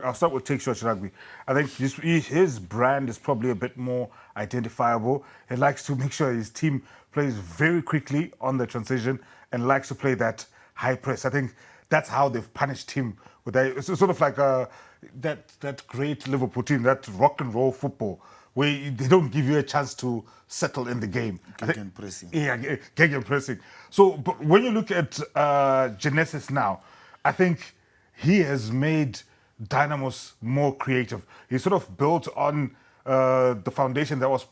I'll start with Take Short Rugby. I think his brand is probably a bit more identifiable. He likes to make sure his team plays very quickly on the transition and likes to play that high press. I think that's how they've punished him with that. It's sort of like that great Liverpool team, that rock and roll football, where they don't give you a chance to settle in the game. Pressing. Yeah, gegen pressing. So, but when you look at Genesis now, I think he has made Dynamos more creative. He sort of built on the foundation that was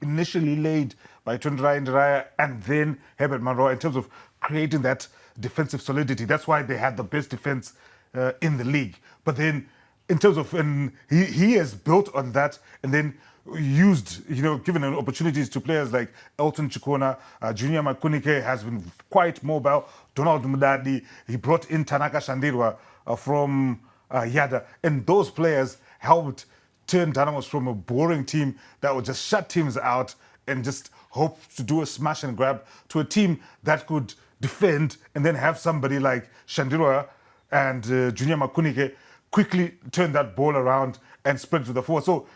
initially laid by Tundra Indraya and then Herbert Monroe in terms of creating that defensive solidity. That's why they had the best defense in the league. But then, in terms of, and he has built on that and then used, given opportunities to players like Elton Chikona, Junior Makunike has been quite mobile, Donald Mudadi, he brought in Tanaka Shandirwa from Yada, and those players helped turn Dynamos from a boring team that would just shut teams out and just hope to do a smash and grab to a team that could defend and then have somebody like Shandirwa and Junior Makunike quickly turn that ball around and sprint to the forward. So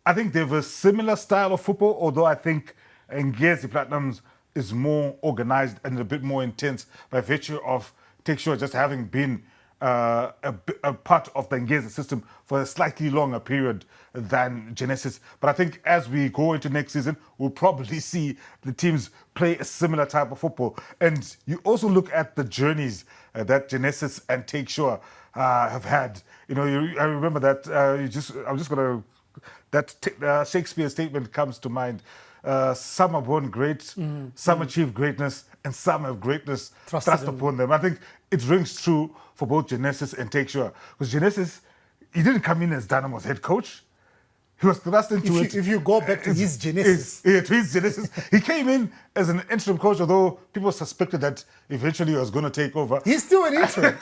I think they have a similar style of football, although I think Ngezi Platinums is more organized and a bit more intense by virtue of Take Sure just having been a part of the Ngezi system for a slightly longer period than Genesis. But I think as we go into next season, we'll probably see the teams play a similar type of football. And you also look at the journeys that Genesis and Take Sure have had. I remember that I'm just going to, that Shakespeare statement comes to mind. Some are born great, some achieve greatness, and some have greatness thrust upon them. I think it rings true for both Genesis and Take Sure. Because Genesis, he didn't come in as Dynamo's head coach. He was thrust into it. If you go back to his Genesis. To his Genesis. He came in as an interim coach, although people suspected that eventually he was going to take over. He's still an interim.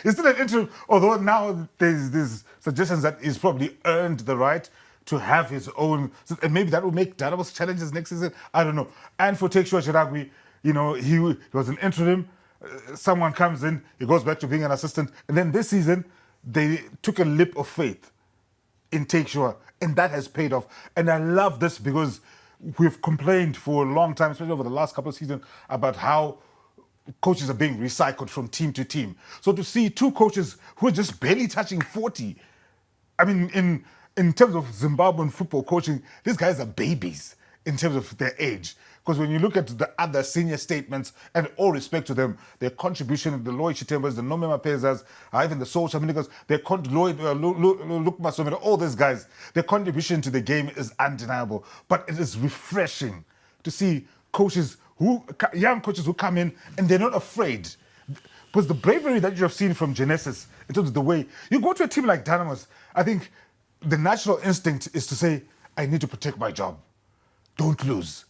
He's still an interim, although now there's suggestions that he's probably earned the right to have his own, and maybe that will make Dynamos challenges next season. I don't know. And for Take Sure Chiragwi, he was an interim. Someone comes in, he goes back to being an assistant, and then this season they took a leap of faith in Take Sure, and that has paid off. And I love this because we've complained for a long time, especially over the last couple of seasons, about how coaches are being recycled from team to team. So to see two coaches who are just barely touching 40, I mean, in terms of Zimbabwean football coaching, these guys are babies in terms of their age. Because when you look at the other senior statements, and all respect to them, their contribution, the Lloyd Chitembas, the Nomema Pezas, even the Soul Chaminicas, Luke Masomero, all these guys, their contribution to the game is undeniable. But it is refreshing to see young coaches who come in and they're not afraid. Because the bravery that you have seen from Genesis, in terms of the way, you go to a team like Dynamos, I think the natural instinct is to say, I need to protect my job. Don't lose.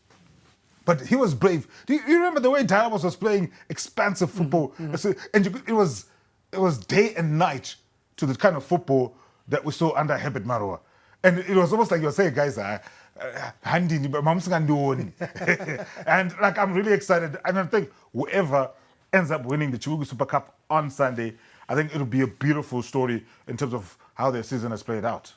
But he was brave. Do you remember the way Dynamos was playing expansive football? And it was day and night to the kind of football that we saw under Herbert Maroa. And it was almost like you were saying, guys, handy, and like I'm really excited. And I think whoever ends up winning the Chibuku Super Cup on Sunday, I think it'll be a beautiful story in terms of how their season has played out.